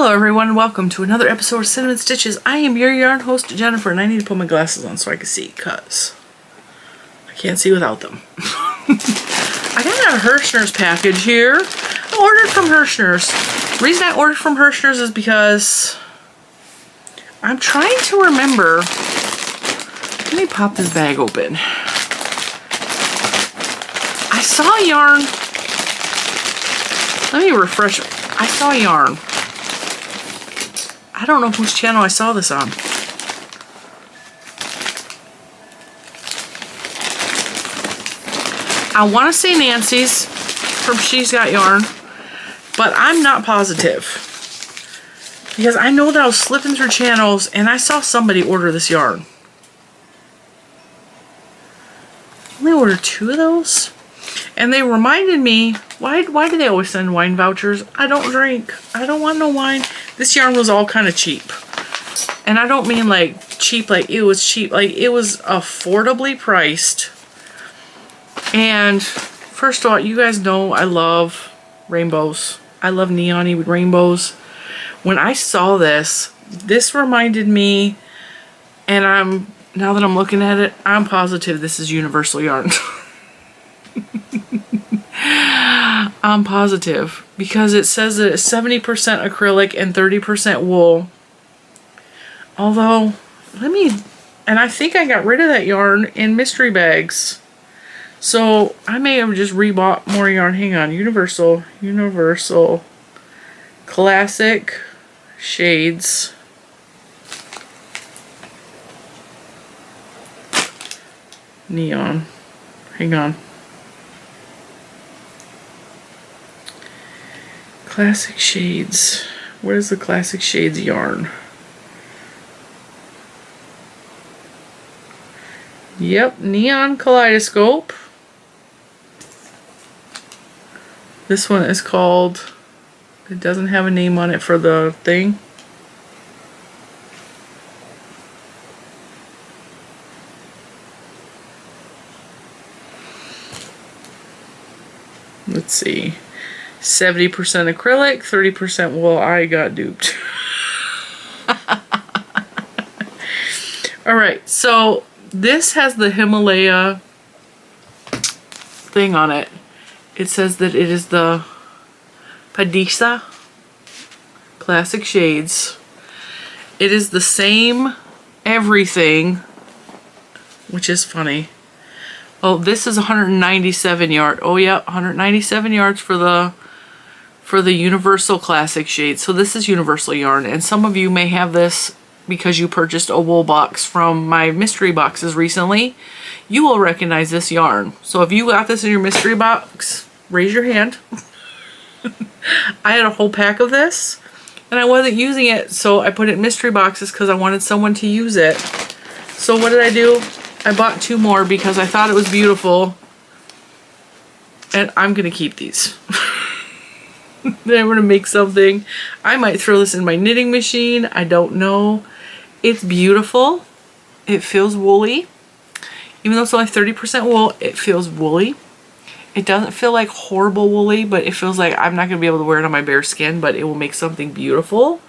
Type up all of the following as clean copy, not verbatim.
Hello everyone, welcome to another episode of Cinnamon Stitches. I am your yarn host, Jennifer, and I need to put my glasses on so I can see, because I can't see without them. I got a Herrschners package here. I ordered from Herrschners. The reason I ordered from Herrschners is because I'm trying to remember. Let me pop this bag open. I saw yarn. Let me refresh. I saw yarn. I don't know whose channel I saw this on. I want to say Nancy's from She's Got Yarn, but I'm not positive. Because I know that I was slipping through channels and I saw somebody order this yarn. I only ordered 2 of those. And they reminded me, why do they always send wine vouchers? I don't drink. I don't want no wine. This yarn was all kind of cheap. And I don't mean like cheap, like it was cheap. Like it was affordably priced. And first of all, you guys know I love rainbows. I love neon-y with rainbows. When I saw this, this reminded me, and now that I'm looking at it, I'm positive this is Universal Yarn. I'm positive because it says that it's 70% acrylic and 30% wool. Although, and I think I got rid of that yarn in mystery bags. So I may have just rebought more yarn. Hang on, Universal Classic Shades. Neon. Hang on. Classic Shades. Where's the Classic Shades yarn? Yep, Neon Kaleidoscope. This one is called, it doesn't have a name on it for the thing. Let's see. 70% acrylic, 30% wool. I got duped. Alright, so this has the Himalaya thing on it. It says that it is the Padisa Classic Shades. It is the same everything, which is funny. Oh, this is 197 yards. Oh yeah, 197 yards for the Universal Classic Shade. So this is Universal Yarn, and some of you may have this because you purchased a wool box from my mystery boxes recently. You will recognize this yarn. So if you got this in your mystery box, raise your hand. I had a whole pack of this and I wasn't using it, so I put it in mystery boxes because I wanted someone to use it. So what did I do? I bought 2 more because I thought it was beautiful, and I'm gonna keep these. Then I'm gonna make something. I might throw this in my knitting machine. I don't know. It's beautiful. It feels woolly. Even though it's only 30% wool, it feels woolly. It doesn't feel like horrible woolly, but it feels like I'm not gonna be able to wear it on my bare skin, but it will make something beautiful.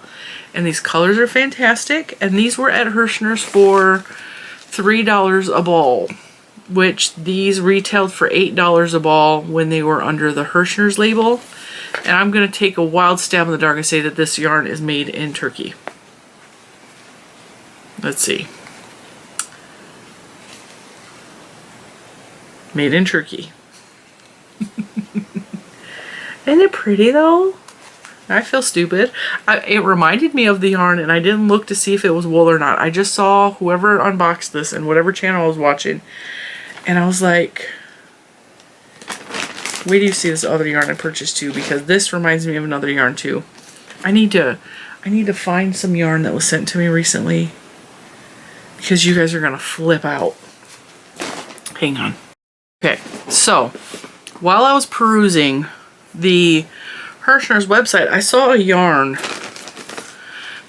And these colors are fantastic. And these were at Herrschners for $3 a ball, which these retailed for $8 a ball when they were under the Herrschners label. And I'm going to take a wild stab in the dark and say that this yarn is made in Turkey. Let's see. Made in Turkey. Isn't it pretty though? I feel stupid. It reminded me of the yarn, and I didn't look to see if it was wool or not. I just saw whoever unboxed this and whatever channel I was watching, and I was like, wait till you see this other yarn I purchased too, because this reminds me of another yarn too. I need to find some yarn that was sent to me recently, because you guys are gonna flip out. Hang on. Okay, so while I was perusing the Herrschner's website, I saw a yarn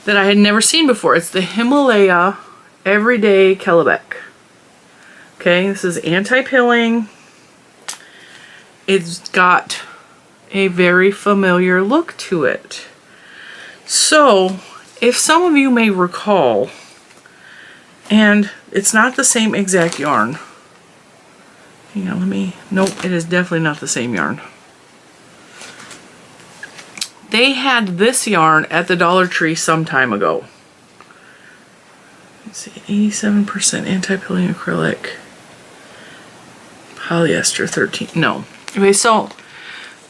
that I had never seen before. It's the Himalaya Everyday Kellebec. Okay, this is anti-pilling. It's got a very familiar look to it. So, if some of you may recall, and it's not the same exact yarn. Hang on, nope, it is definitely not the same yarn. They had this yarn at the Dollar Tree some time ago. Let's see, 87% anti-pilling acrylic. Polyester 13, no. Okay, so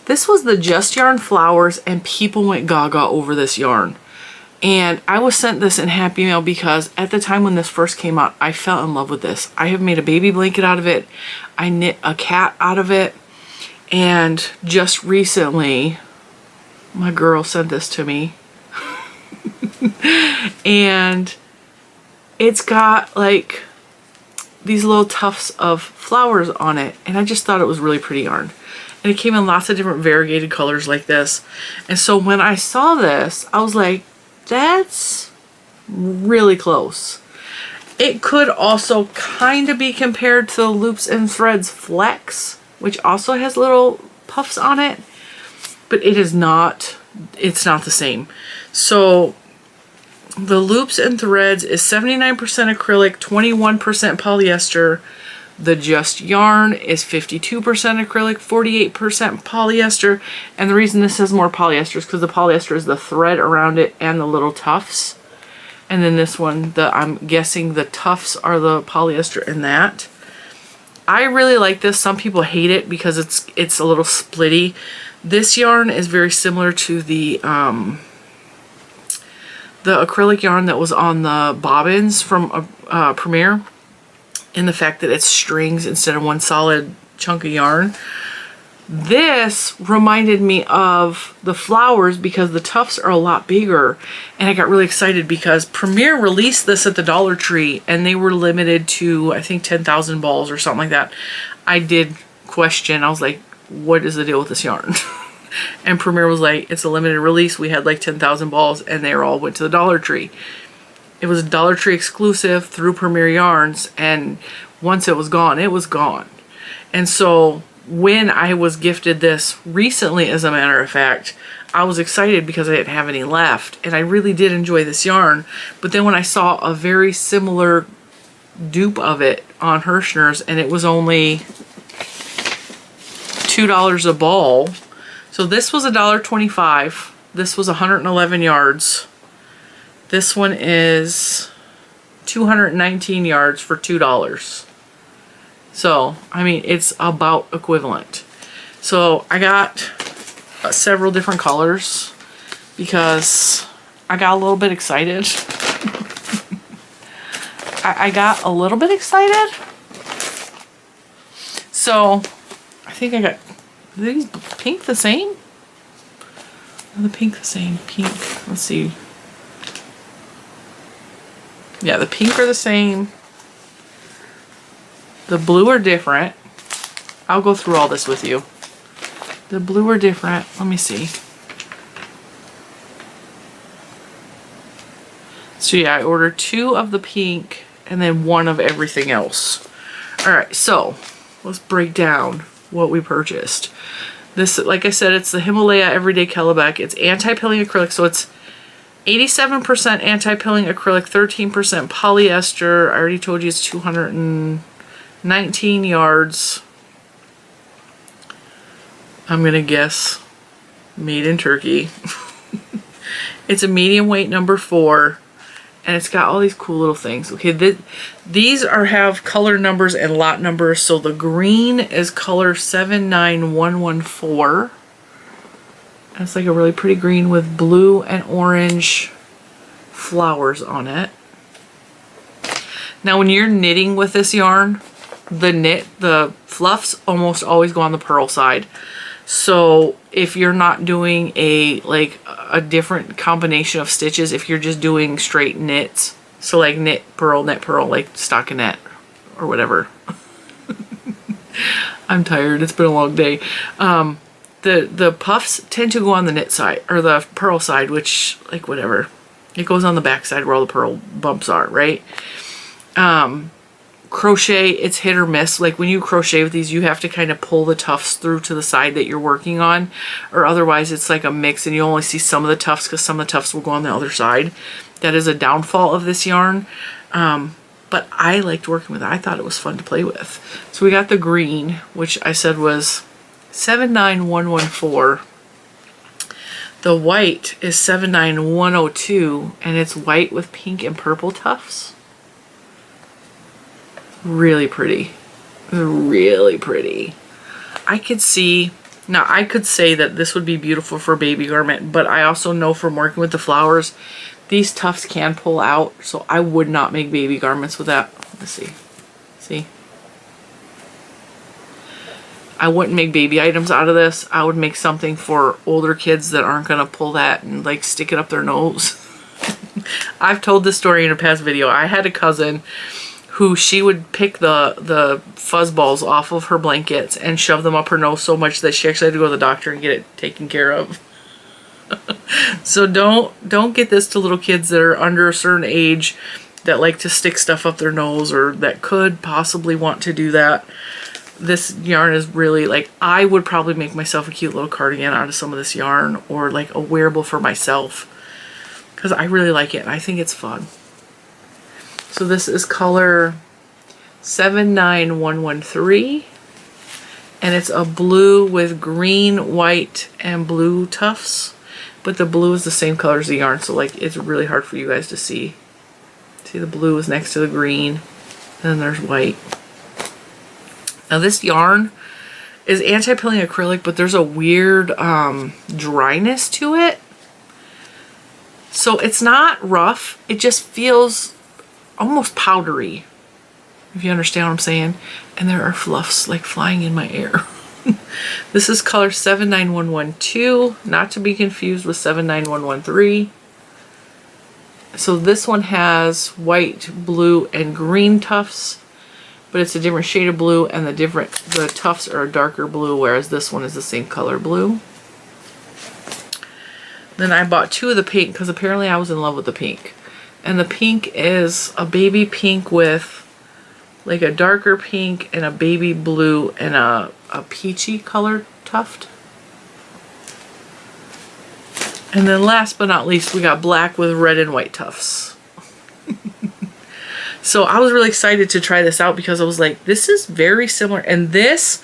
this was the Just Yarn Flowers, and people went gaga over this yarn. And I was sent this in Happy Mail because at the time when this first came out, I fell in love with this. I have made a baby blanket out of it. I knit a cat out of it. And just recently, my girl sent this to me. And it's got like these little tufts of flowers on it. And I just thought it was really pretty yarn. And it came in lots of different variegated colors like this. And so when I saw this, I was like, that's really close. It could also kind of be compared to the Loops and Threads Flex, which also has little puffs on it, but it is not, it's not the same. So the Loops and Threads is 79% acrylic, 21% polyester. The Just Yarn is 52% acrylic, 48% polyester. And the reason this has more polyester is because the polyester is the thread around it and the little tufts. And then this one, I'm guessing the tufts are the polyester in that. I really like this. Some people hate it because it's a little splitty. This yarn is very similar to the acrylic yarn that was on the bobbins from Premier, in the fact that it's strings instead of one solid chunk of yarn. This reminded me of the flowers because the tufts are a lot bigger, and I got really excited because Premier released this at the Dollar Tree and they were limited to, I think, 10,000 balls or something like that. I did question, I was like, what is the deal with this yarn? And Premier was like, it's a limited release. We had like 10,000 balls and they all went to the Dollar Tree. It was a Dollar Tree exclusive through Premier Yarns, and once it was gone, it was gone. And so when I was gifted this recently, as a matter of fact, I was excited because I didn't have any left, and I really did enjoy this yarn. But then when I saw a very similar dupe of it on Herrschners, and it was only $2 a ball. So this was $1.25. This was 111 yards. This one is 219 yards for $2. So, I mean, it's about equivalent. So I got several different colors because I got a little bit excited. I got a little bit excited. So I think I got, are these pink the same? Are the pink the same? Pink, let's see. Yeah, the pink are the same. The blue are different. I'll go through all this with you. The blue are different. Let me see. So yeah, I ordered 2 of the pink and then 1 of everything else. Alright, so let's break down what we purchased. This, like I said, it's the Himalaya Everyday Kellebec. It's anti-pilling acrylic, so it's 87% anti-pilling acrylic, 13% polyester. I already told you it's 219 yards. I'm gonna guess made in Turkey. It's a medium weight number 4, and it's got all these cool little things. Okay, these have color numbers and lot numbers. So the green is color 79114. It's like a really pretty green with blue and orange flowers on it. Now when you're knitting with this yarn, the fluffs almost always go on the purl side. So if you're not doing a different combination of stitches, if you're just doing straight knits, so like knit, purl, like stockinette or whatever. I'm tired, it's been a long day. The puffs tend to go on the knit side, or the purl side, which, like, whatever. It goes on the back side where all the purl bumps are, right? crochet, it's hit or miss. Like when you crochet with these, you have to kind of pull the tufts through to the side that you're working on, or otherwise it's like a mix and you only see some of the tufts because some of the tufts will go on the other side. That is a downfall of this yarn. But I liked working with it. I thought it was fun to play with. So we got the green, which I said was 79114. The white is 79102, and it's white with pink and purple tufts. Really pretty. Really pretty. I could see, now I could say that this would be beautiful for a baby garment, but I also know from working with the flowers, these tufts can pull out, so I would not make baby garments with that. Let's see. See? I wouldn't make baby items out of this. I would make something for older kids that aren't going to pull that and like stick it up their nose. I've told this story in a past video. I had a cousin who she would pick the fuzz balls off of her blankets and shove them up her nose so much that she actually had to go to the doctor and get it taken care of. So don't get this to little kids that are under a certain age that like to stick stuff up their nose or that could possibly want to do that. This yarn is really like, I would probably make myself a cute little cardigan out of some of this yarn, or like a wearable for myself, because I really like it and I think it's fun. So this is color 79113, and it's a blue with green, white, and blue tufts, but the blue is the same color as the yarn, so like it's really hard for you guys to see. See, the blue is next to the green, and then there's white. Now this yarn is anti-pilling acrylic, but there's a weird dryness to it. So it's not rough, it just feels almost powdery, if you understand what I'm saying. And there are fluffs like flying in my hair. This is color 79112, not to be confused with 79113. So this one has white, blue, and green tufts, but it's a different shade of blue, and the tufts are a darker blue, whereas this one is the same color blue. Then I bought two of the pink because apparently I was in love with the pink. And the pink is a baby pink with like a darker pink and a baby blue and a peachy colored tuft. And then last but not least, we got black with red and white tufts. So I was really excited to try this out because I was like, this is very similar. And this,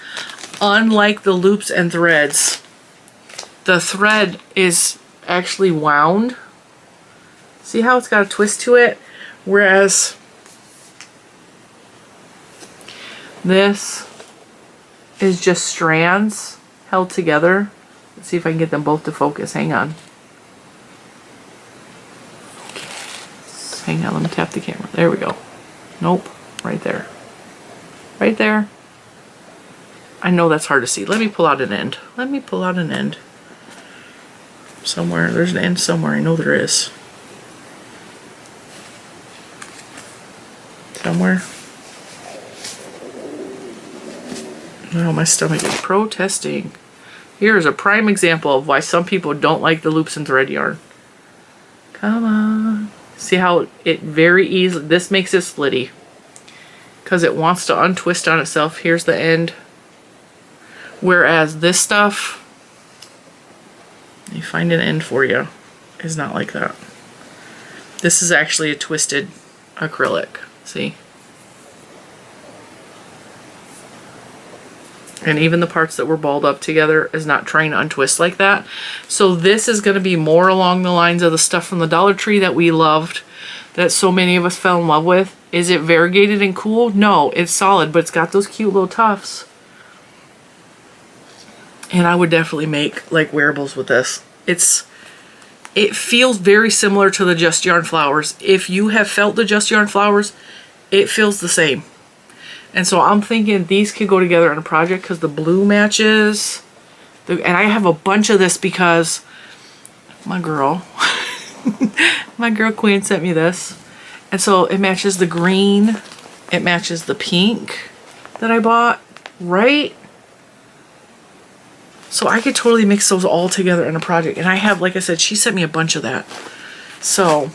unlike the loops and threads, the thread is actually wound. See how it's got a twist to it? Whereas this is just strands held together. Let's see if I can get them both to focus. Hang on. Okay. Hang on, let me tap the camera. There we go. Nope, right there. Right there. I know that's hard to see. Let me pull out an end. Let me pull out an end. Somewhere, there's an end somewhere. I know there is. Somewhere. Oh, my stomach is protesting. Here is a prime example of why some people don't like the loops and thread yarn. Come on. See how it very easily, this makes it splitty because it wants to untwist on itself. Here's the end. Whereas this stuff, you find an end for you, is not like that. This is actually a twisted acrylic. See? And even the parts that were balled up together is not trying to untwist like that. So this is going to be more along the lines of the stuff from the Dollar Tree that we loved, that so many of us fell in love with. Is it variegated and cool? No, it's solid, but it's got those cute little tufts. And I would definitely make like wearables with this. It feels very similar to the Just Yarn Flowers. If you have felt the Just Yarn Flowers, it feels the same. And so I'm thinking these could go together in a project because the blue matches. And I have a bunch of this because my girl, my girl Queen sent me this. And so it matches the green. It matches the pink that I bought, right? So I could totally mix those all together in a project. And I have, like I said, she sent me a bunch of that. So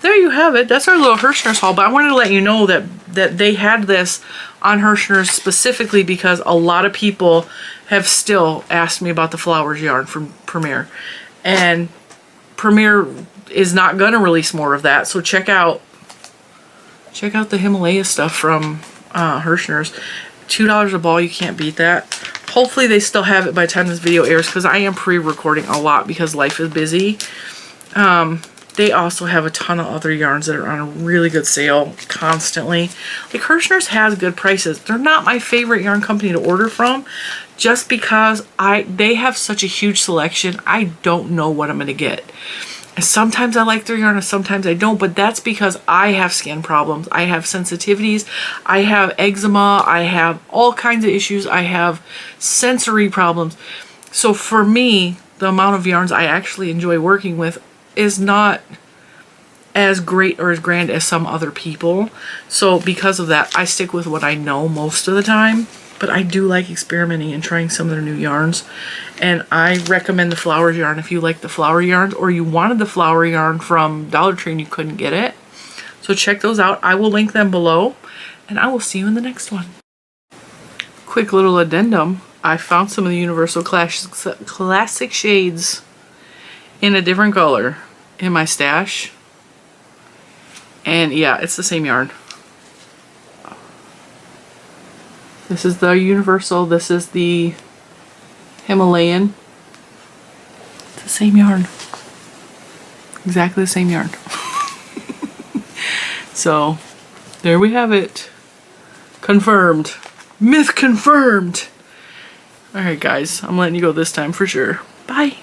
there you have it. That's our little Herrschners haul. But I wanted to let you know that they had this on Herrschners specifically because a lot of people have still asked me about the flowers yarn from Premier. And Premier is not going to release more of that. So check out the Himalaya stuff from Herrschners. $2 a ball, you can't beat that. Hopefully they still have it by the time this video airs because I am pre-recording a lot because life is busy. They also have a ton of other yarns that are on a really good sale constantly. Like Herrschners has good prices. They're not my favorite yarn company to order from just because they have such a huge selection. I don't know what I'm going to get. And sometimes I like their yarn and sometimes I don't, but that's because I have skin problems. I have sensitivities. I have eczema. I have all kinds of issues. I have sensory problems. So for me, the amount of yarns I actually enjoy working with is not as great or as grand as some other people. So because of that, I stick with what I know most of the time. But I do like experimenting and trying some of their new yarns. And I recommend the flowers yarn if you like the flower yarns or you wanted the flower yarn from Dollar Tree and you couldn't get it. So check those out. I will link them below. And I will see you in the next one. Quick little addendum. I found some of the Universal Classic shades in a different color in my stash. And yeah, it's the same yarn. This is the Universal, this is the Himalayan. It's the same yarn. Exactly the same yarn. So, there we have it. Confirmed. Myth confirmed. Alright guys, I'm letting you go this time for sure. Bye.